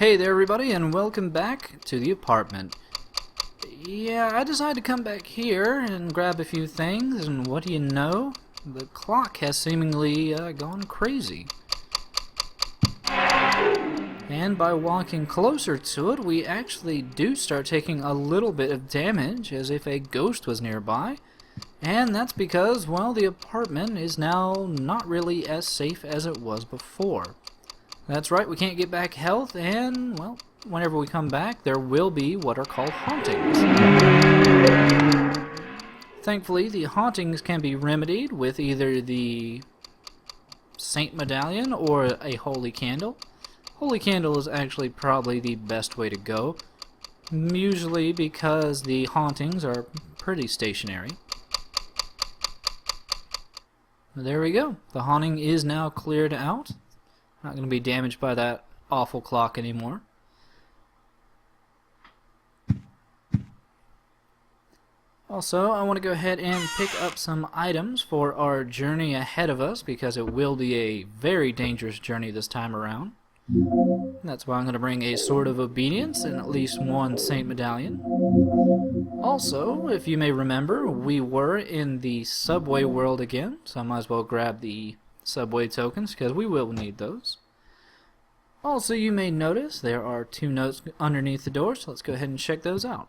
Hey there everybody, and welcome back to the apartment. Yeah, I decided to come back here and grab a few things, and what do you know? The clock has seemingly gone crazy. And by walking closer to it, we actually do start taking a little bit of damage, as if a ghost was nearby. And that's because, well, the apartment is now not really as safe as it was before. That's right, we can't get back health, and, well, whenever we come back, there will be what are called hauntings. Thankfully, the hauntings can be remedied with either the Saint Medallion or a Holy Candle. Holy Candle is actually probably the best way to go, usually because the hauntings are pretty stationary. There we go. The haunting is now cleared out. Not going to be damaged by that awful clock anymore. Also, I want to go ahead and pick up some items for our journey ahead of us, because it will be a very dangerous journey this time around. That's why I'm going to bring a Sword of Obedience and at least one Saint Medallion. Also, if you may remember, we were in the subway world again, so I might as well grab the subway tokens, because we will need those. Also, you may notice there are 2 notes underneath the door, so let's go ahead and check those out.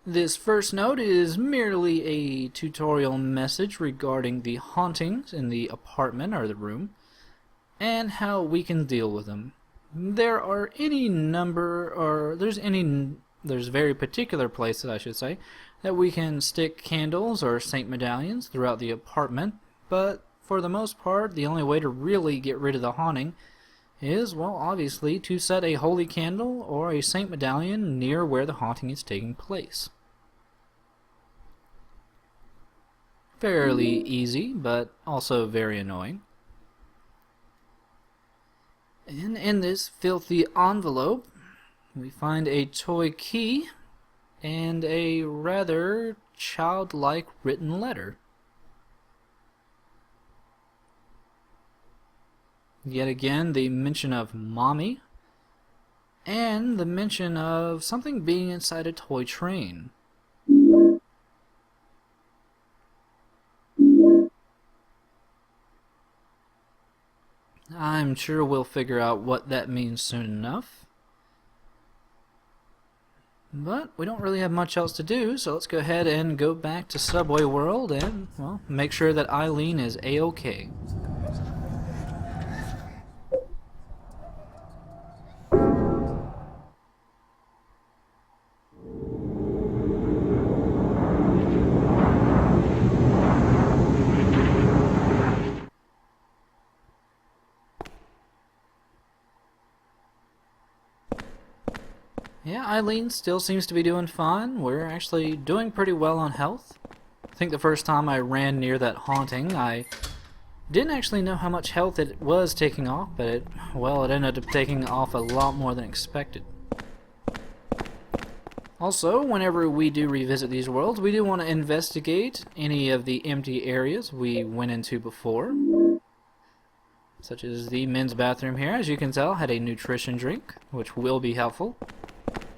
This first note is merely a tutorial message regarding the hauntings in the apartment or the room, and how we can deal with them. There are any number, or there's very particular places, I should say, that we can stick candles or Saint Medallions throughout the apartment, but for the most part, the only way to really get rid of the haunting is, well, obviously, to set a Holy Candle or a Saint Medallion near where the haunting is taking place. Fairly easy, but also very annoying. And in this filthy envelope, we find a toy key and a rather childlike written letter. Yet again, the mention of Mommy, and the mention of something being inside a toy train. I'm sure we'll figure out what that means soon enough. But we don't really have much else to do, so let's go ahead and go back to Subway World and, well, make sure that Eileen is A-OK. Yeah, Eileen still seems to be doing fine. We're actually doing pretty well on health. I think the first time I ran near that haunting, I didn't actually know how much health it was taking off, but it ended up taking off a lot more than expected. Also, whenever we do revisit these worlds, we do want to investigate any of the empty areas we went into before. Such as the men's bathroom here, as you can tell, had a nutrition drink, which will be helpful.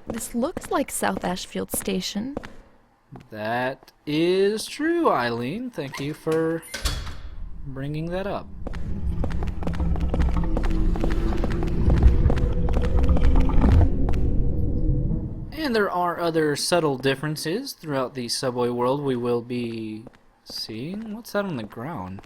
This looks like South Ashfield Station. That is true, Eileen. Thank you for bringing that up. And there are other subtle differences throughout the subway world we will be seeing. What's that on the ground?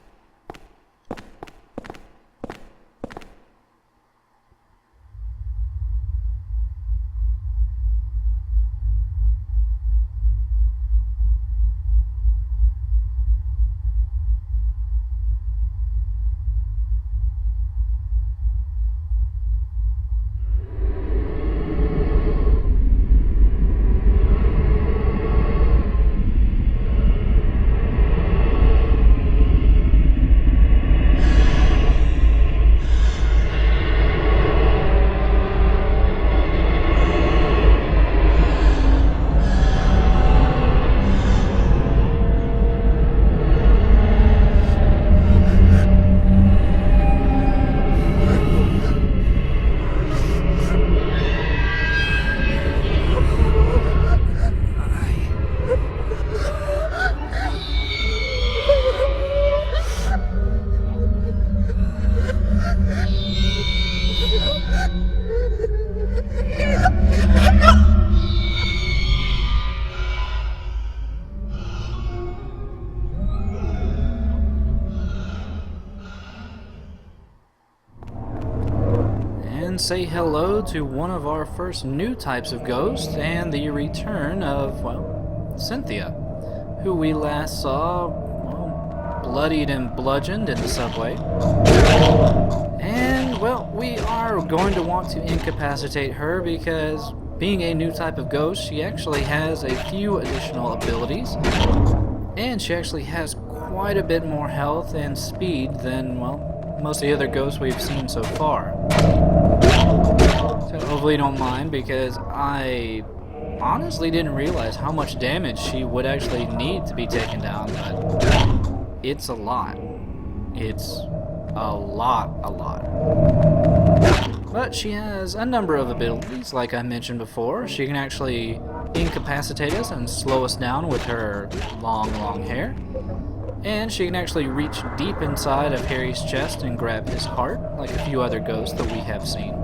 and say hello to one of our first new types of ghosts and the return of, well, Cynthia, who we last saw, well, bloodied and bludgeoned in the subway. And, well, we are going to want to incapacitate her because, being a new type of ghost, she actually has a few additional abilities, and she actually has quite a bit more health and speed than, well, most of the other ghosts we've seen so far. So hopefully you don't mind, because I honestly didn't realize how much damage she would actually need to be taken down, but it's a lot. It's a lot. But she has a number of abilities, like I mentioned before. She can actually incapacitate us and slow us down with her long hair. And she can actually reach deep inside of Harry's chest and grab his heart, like a few other ghosts that we have seen.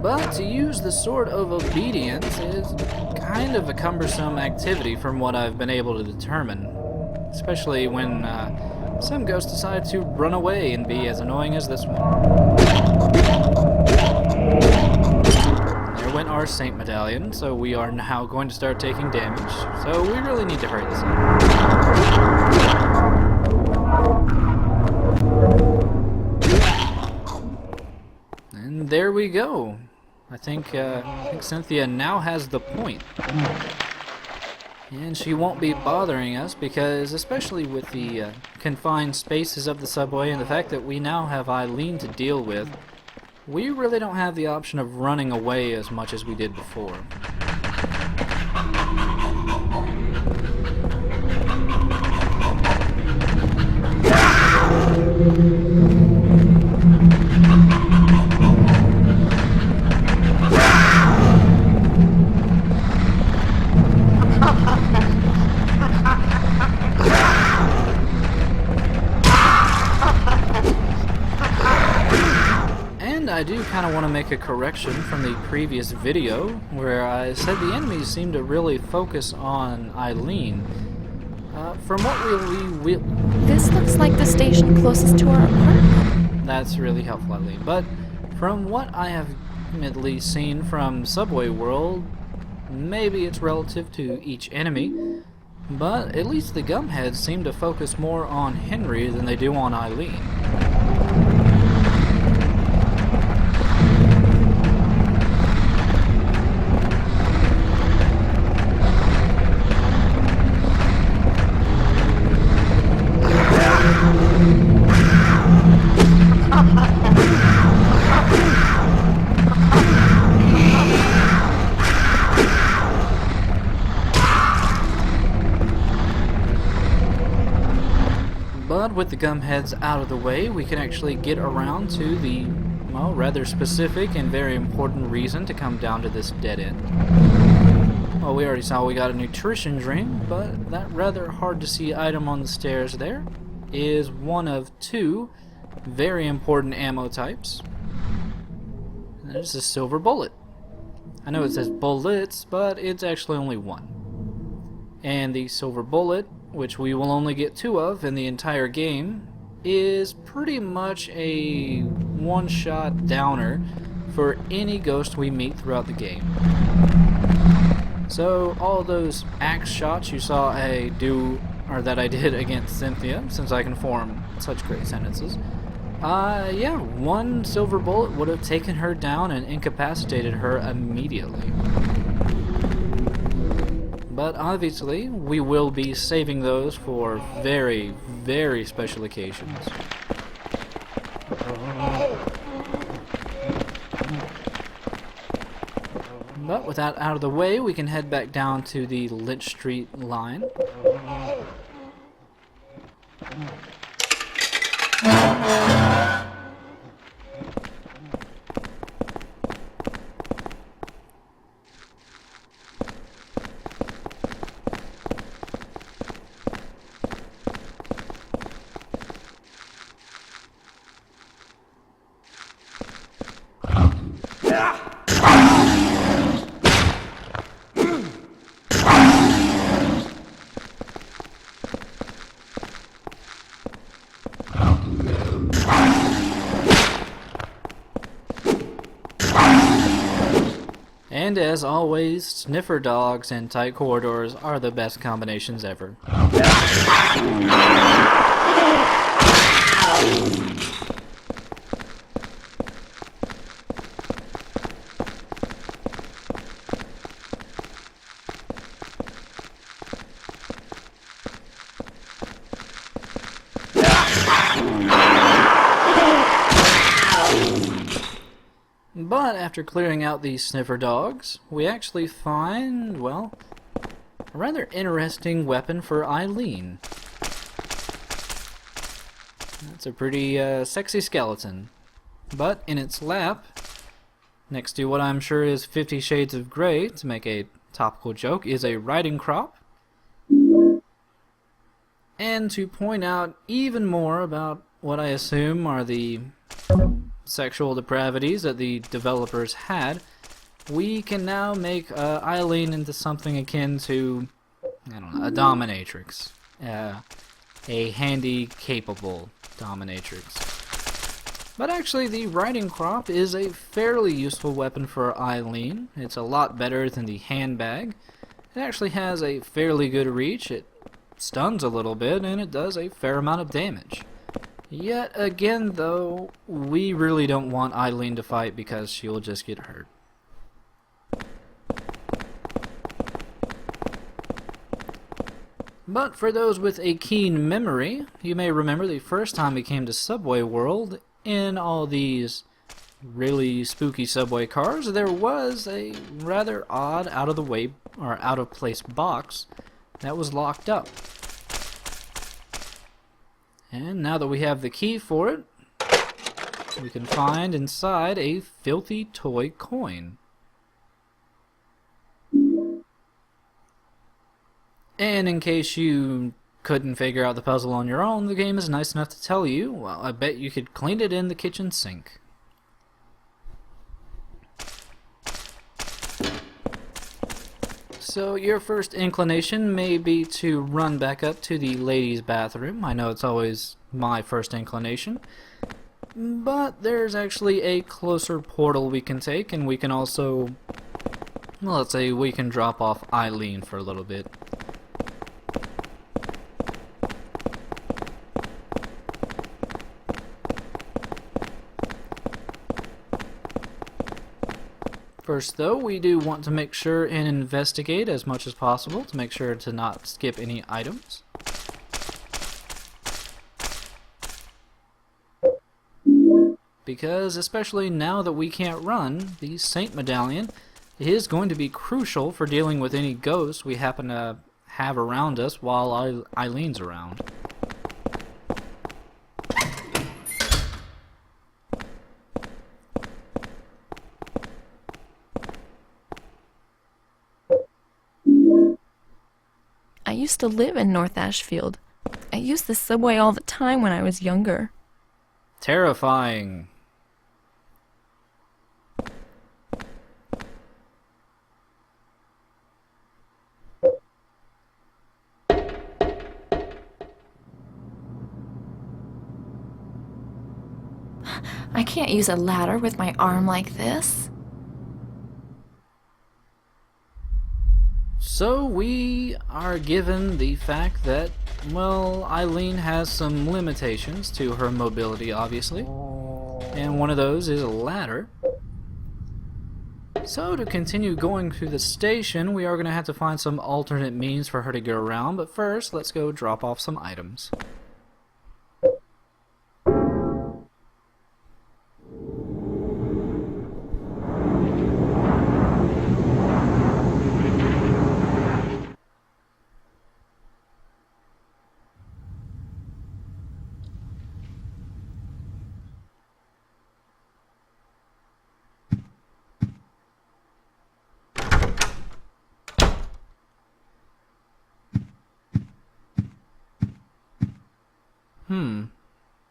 But to use the Sword of Obedience is kind of a cumbersome activity from what I've been able to determine. Especially when some ghosts decide to run away and be as annoying as this one. There went our Saint Medallion, so we are now going to start taking damage. So we really need to hurry this up. And there we go. I think Cynthia now has the point. And she won't be bothering us because, especially with the confined spaces of the subway and the fact that we now have Eileen to deal with, we really don't have the option of running away as much as we did before. I do kind of want to make a correction from the previous video where I said the enemies seem to really focus on Eileen. From what we This looks like the station closest to our apartment. That's really helpful, Eileen. But from what I have admittedly seen from Subway World, maybe it's relative to each enemy, but at least the Gumheads seem to focus more on Henry than they do on Eileen. But with the Gumheads out of the way, we can actually get around to the, well, rather specific and very important reason to come down to this dead end. Well, we already saw we got a nutrition drink, but that rather hard to see item on the stairs there is one of two very important ammo types. And there's a silver bullet. I know it says bullets, but it's actually only one. And the silver bullet, which we will only get two of in the entire game, is pretty much a one-shot downer for any ghost we meet throughout the game. So all those axe shots you saw I do, or that I did against Cynthia, since I can form such great sentences, yeah, one silver bullet would have taken her down and incapacitated her immediately. But obviously, we will be saving those for very, very special occasions. But with that out of the way, we can head back down to the Lynch Street line. And as always, sniffer dogs and tight corridors are the best combinations ever. But after clearing out these sniffer dogs, we actually find, well, a rather interesting weapon for Eileen. That's a pretty sexy skeleton. But in its lap, next to what I'm sure is 50 Shades of Grey, to make a topical joke, is a riding crop. And to point out even more about what I assume are the sexual depravities that the developers had, we can now make Eileen into something akin to, I don't know, a dominatrix. A handy, capable dominatrix. But actually, the riding crop is a fairly useful weapon for Eileen. It's a lot better than the handbag. It actually has a fairly good reach, it stuns a little bit, and it does a fair amount of damage. Yet again, though, we really don't want Eileen to fight because she'll just get hurt. But for those with a keen memory, you may remember the first time we came to Subway World, in all these really spooky subway cars, there was a rather odd out-of-the-way, or out-of-place box that was locked up. And now that we have the key for it, we can find inside a filthy toy coin. And in case you couldn't figure out the puzzle on your own, the game is nice enough to tell you, well, I bet you could clean it in the kitchen sink. So your first inclination may be to run back up to the ladies' bathroom. I know it's always my first inclination. But there's actually a closer portal we can take, and we can also, well, let's say we can drop off Eileen for a little bit. First, though, we do want to make sure and investigate as much as possible to make sure to not skip any items. Because, especially now that we can't run, the Saint Medallion is going to be crucial for dealing with any ghosts we happen to have around us while Eileen's around. I used to live in North Ashfield. I used the subway all the time when I was younger. Terrifying. I can't use a ladder with my arm like this. So we are given the fact that, well, Eileen has some limitations to her mobility, obviously. And one of those is a ladder. So to continue going through the station, we are going to have to find some alternate means for her to get around. But first, let's go drop off some items.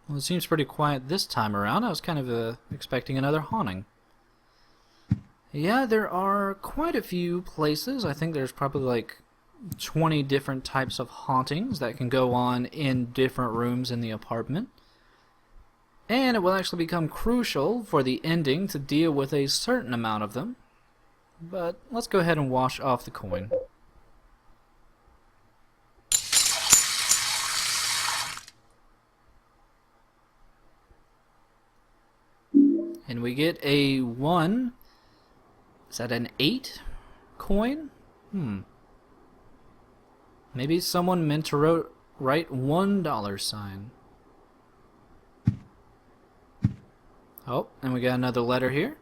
Well, it seems pretty quiet this time around. I was kind of expecting another haunting. Yeah, there are quite a few places. I think there's probably like 20 different types of hauntings that can go on in different rooms in the apartment. And it will actually become crucial for the ending to deal with a certain amount of them. But let's go ahead and wash off the coin. And we get a 1. Is that an 8 coin? Maybe someone meant to write $1 sign. Oh, and we got another letter here.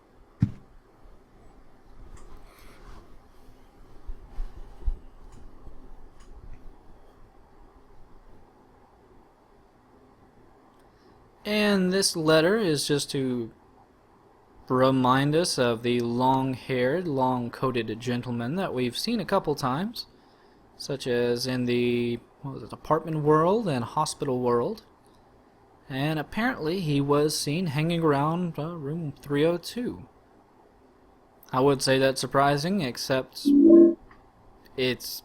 And this letter is just to remind us of the long-haired, long-coated gentleman that we've seen a couple times, such as in the apartment world and hospital world. And apparently he was seen hanging around room 302. I would say that's surprising, except it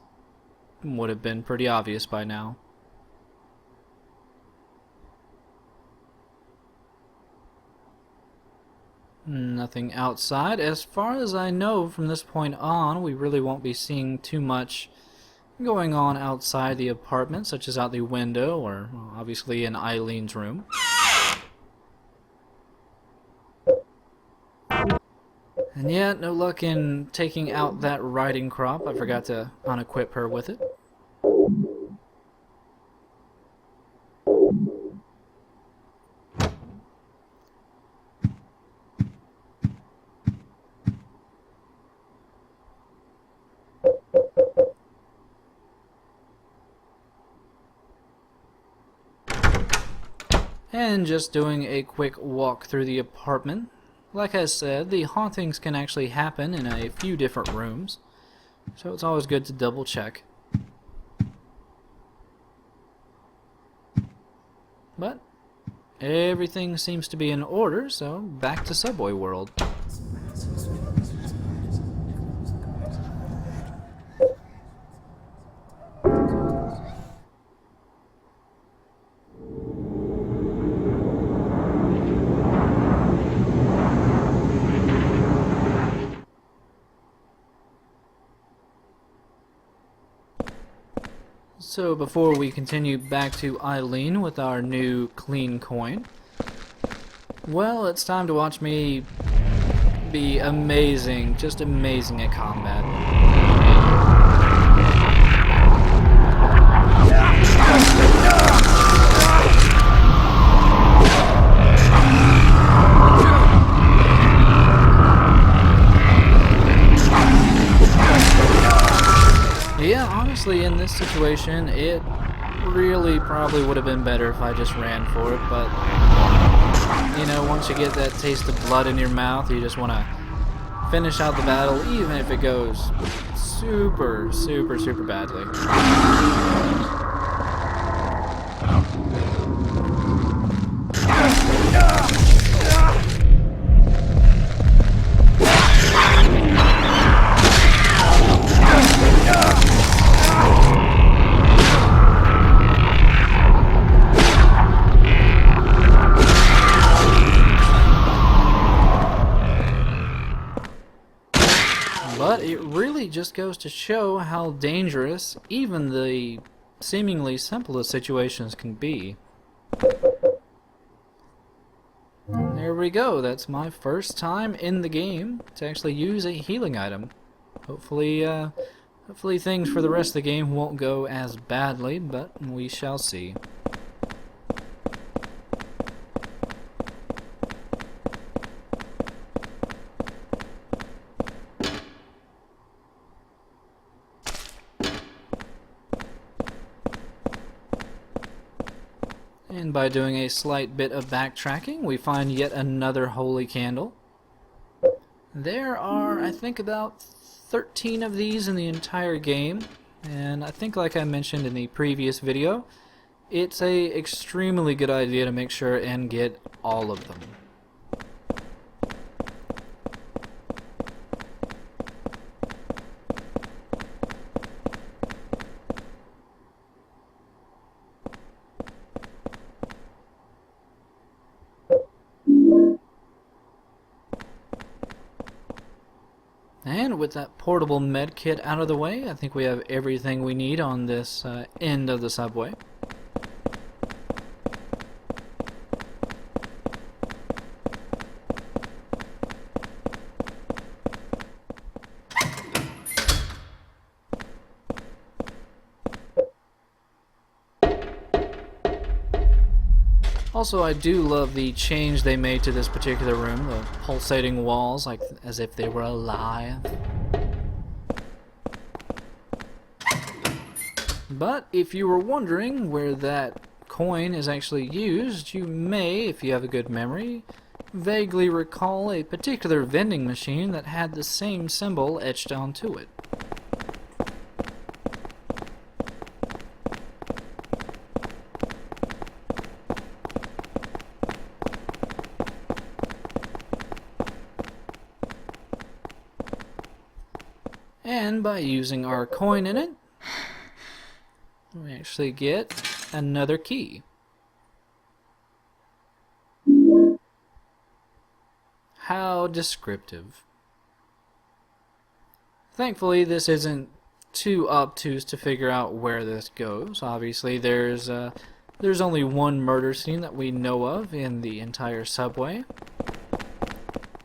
would have been pretty obvious by now. Nothing outside. As far as I know, from this point on, we really won't be seeing too much going on outside the apartment, such as out the window or obviously in Eileen's room. And yet, no luck in taking out that riding crop. I forgot to unequip her with it. And just doing a quick walk through the apartment. Like I said, the hauntings can actually happen in a few different rooms, so it's always good to double check. But everything seems to be in order, so back to Subway World. So before we continue back to Eileen with our new clean coin, well, it's time to watch me be amazing, just amazing at combat. Yeah, honestly, in this situation, it really probably would have been better if I just ran for it, but, you know, once you get that taste of blood in your mouth, you just want to finish out the battle, even if it goes super, super, super badly. But it really just goes to show how dangerous even the seemingly simplest situations can be. There we go, that's my first time in the game to actually use a healing item. Hopefully things for the rest of the game won't go as badly, but we shall see. And by doing a slight bit of backtracking, we find yet another holy candle. There are, I think, about 13 of these in the entire game, and I think, like I mentioned in the previous video, it's a extremely good idea to make sure and get all of them. And with that portable med kit out of the way, I think we have everything we need on this end of the subway. Also, I do love the change they made to this particular room, the pulsating walls, like as if they were alive. But if you were wondering where that coin is actually used, you may, if you have a good memory, vaguely recall a particular vending machine that had the same symbol etched onto it. And by using our coin in it, we actually get another key. How descriptive. Thankfully, this isn't too obtuse to figure out where this goes. Obviously, there's only one murder scene that we know of in the entire subway.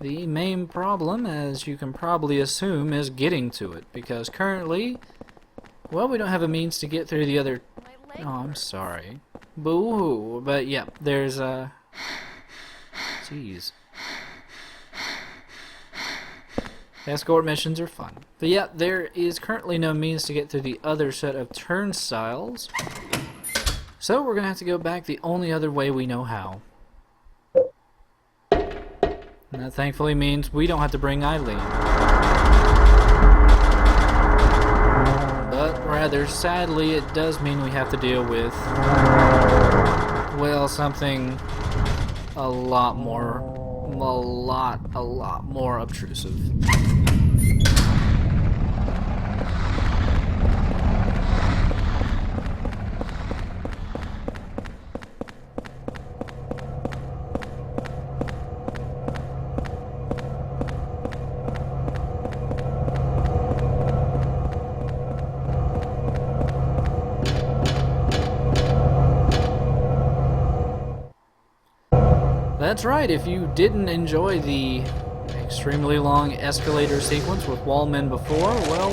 The main problem, as you can probably assume, is getting to it, because currently, well, we don't have a means to get through the other... Oh, I'm sorry. Boo-hoo. But yeah, there's Jeez. Escort missions are fun. But yeah, there is currently no means to get through the other set of turnstiles. So we're gonna have to go back the only other way we know how. And that thankfully means we don't have to bring Eileen. But rather sadly, it does mean we have to deal with, well, something a lot more obtrusive. That's right, if you didn't enjoy the extremely long escalator sequence with Wallmen before, well,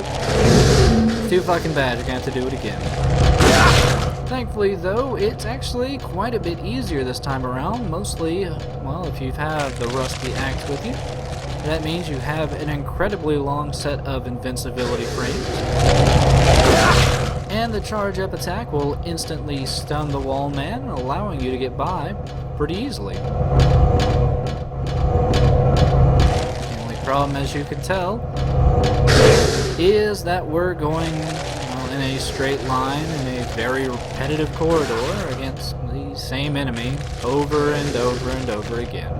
too fucking bad, you're gonna have to do it again. Thankfully, though, it's actually quite a bit easier this time around, mostly, well, if you have the rusty axe with you. That means you have an incredibly long set of invincibility frames. And the charge-up attack will instantly stun the Wallman, allowing you to get by pretty easily. The only problem, as you can tell, is that we're going in a straight line in a very repetitive corridor against the same enemy over and over and over again.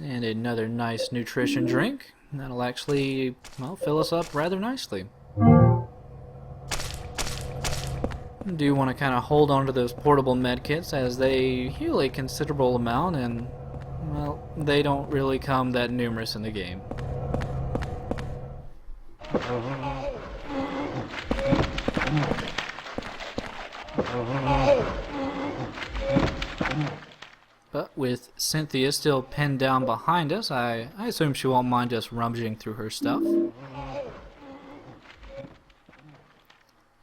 And another nice nutrition drink. That'll actually, well, fill us up rather nicely. Do want to kind of hold on to those portable medkits as they heal a considerable amount and, well, they don't really come that numerous in the game. But with Cynthia still pinned down behind us, I assume she won't mind us rummaging through her stuff.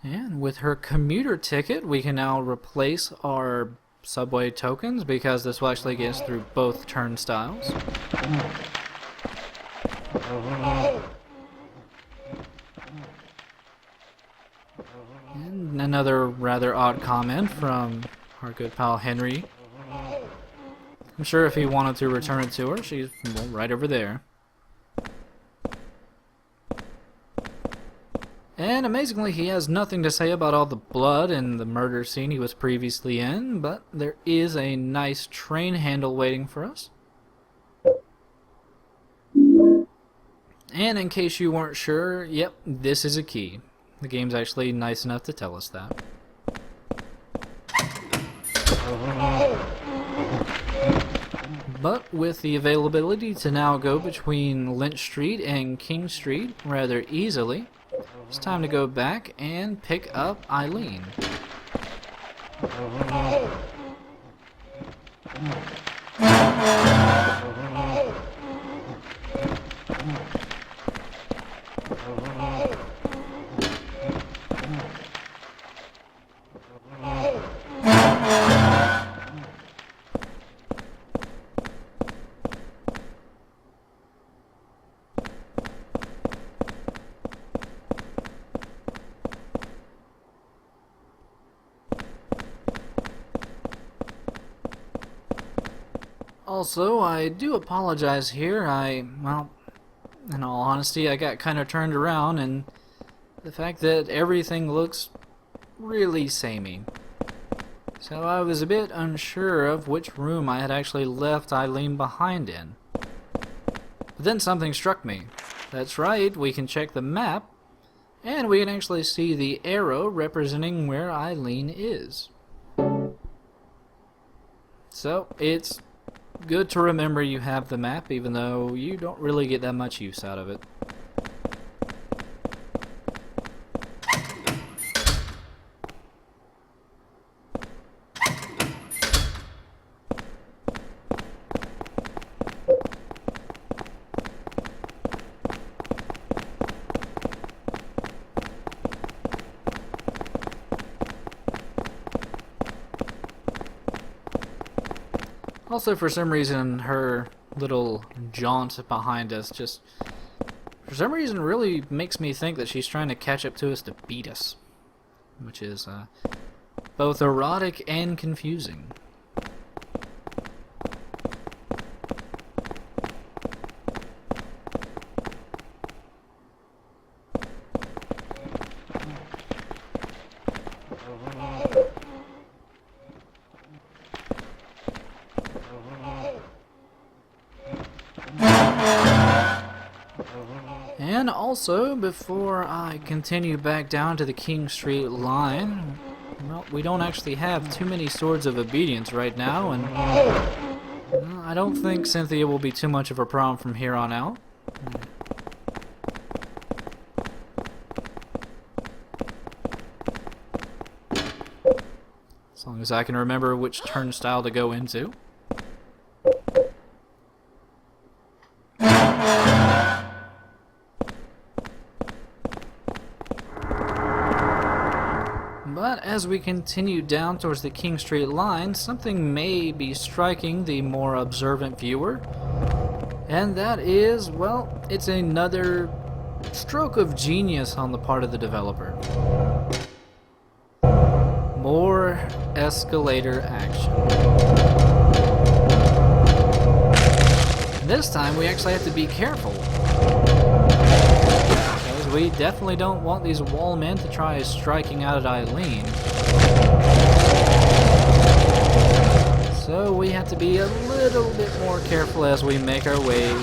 And with her commuter ticket, we can now replace our subway tokens because this will actually get us through both turnstiles. another rather odd comment from our good pal Henry. I'm sure if he wanted to return it to her, she's well, right over there. And amazingly, he has nothing to say about all the blood and the murder scene he was previously in, but there is a nice train handle waiting for us. And in case you weren't sure, yep, this is a key. The game's actually nice enough to tell us that. But with the availability to now go between Lynch Street and King Street rather easily, it's time to go back and pick up Eileen. Also, I do apologize here. Well, in all honesty, I got kind of turned around, and the fact that everything looks really samey. So I was a bit unsure of which room I had actually left Eileen behind in. But then something struck me. That's right, we can check the map, and we can actually see the arrow representing where Eileen is. So, it's good to remember you have the map, even though you don't really get that much use out of it. Also, for some reason, her little jaunt behind us just, for some reason, really makes me think that she's trying to catch up to us to beat us. Which is both erotic and confusing. And also, before I continue back down to the King Street line, well, we don't actually have too many swords of obedience right now, and well, I don't think Cynthia will be too much of a problem from here on out. As long as I can remember which turnstile to go into. But as we continue down towards the King Street line, something may be striking the more observant viewer. And that is, well, it's another stroke of genius on the part of the developer. More escalator action. And this time we actually have to be careful. We definitely don't want these wall men to try striking out at Eileen. So we have to be a little bit more careful as we make our way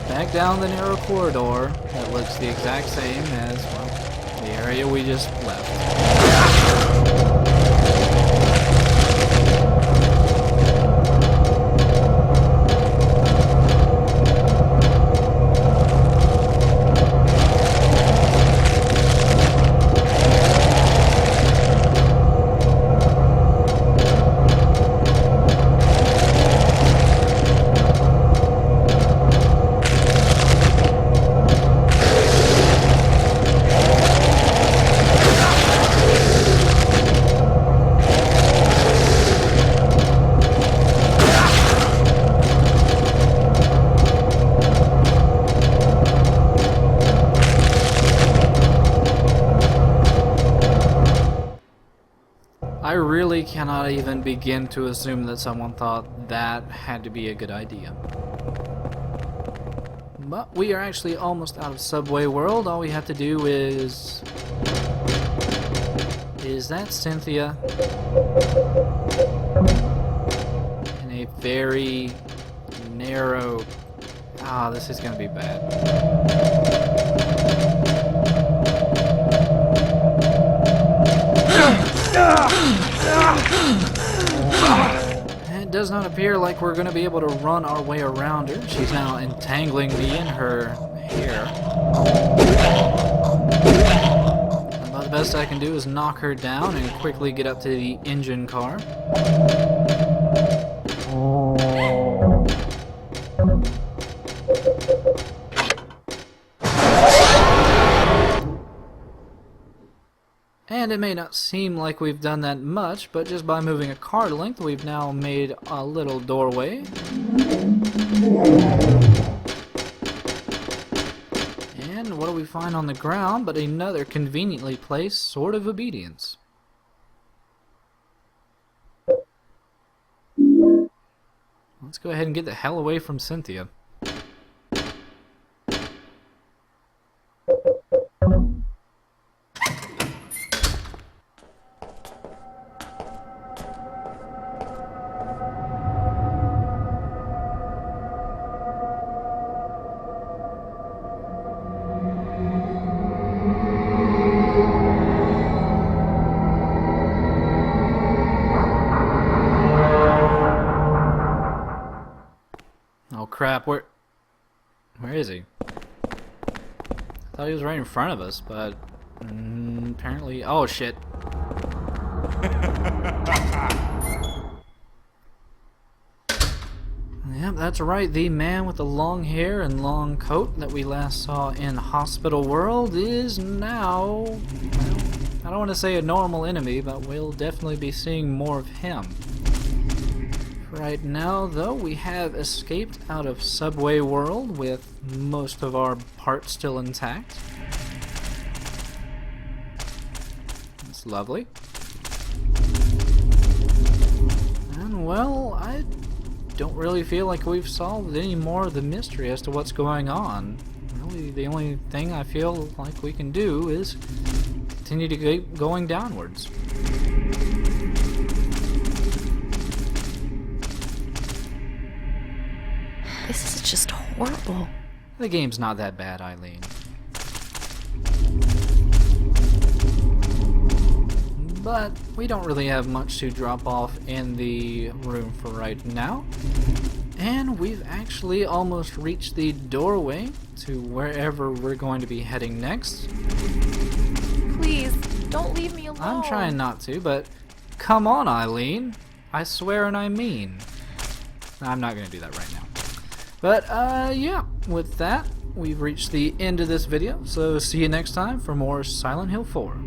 back down the narrow corridor that looks the exact same as, well, the area we just left. cannot even begin to assume that someone thought that had to be a good idea. But we are actually almost out of Subway World. All we have to do is... Is that Cynthia? In a very narrow... Ah, this is gonna be bad. It does not appear like we're going to be able to run our way around her. She's now entangling me in her hair. About the best I can do is knock her down and quickly get up to the engine car. And it may not seem like we've done that much, but just by moving a car length, we've now made a little doorway. And what do we find on the ground but another conveniently placed sword of obedience? Let's go ahead and get the hell away from Cynthia. Oh crap, where is he? I thought he was right in front of us, but apparently... Oh shit. Yep, that's right, the man with the long hair and long coat that we last saw in Hospital World is now... Well, I don't want to say a normal enemy, but we'll definitely be seeing more of him. Right now, though, we have escaped out of Subway World with most of our parts still intact. That's lovely. And, well, I don't really feel like we've solved any more of the mystery as to what's going on. Really, the only thing I feel like we can do is continue to keep going downwards. This is just horrible. The game's not that bad, Eileen. But we don't really have much to drop off in the room for right now. And we've actually almost reached the doorway to wherever we're going to be heading next. Please, don't leave me alone. I'm trying not to, but come on, Eileen. I swear and I mean. I'm not going to do that right now. But, yeah, with that, we've reached the end of this video, so see you next time for more Silent Hill 4.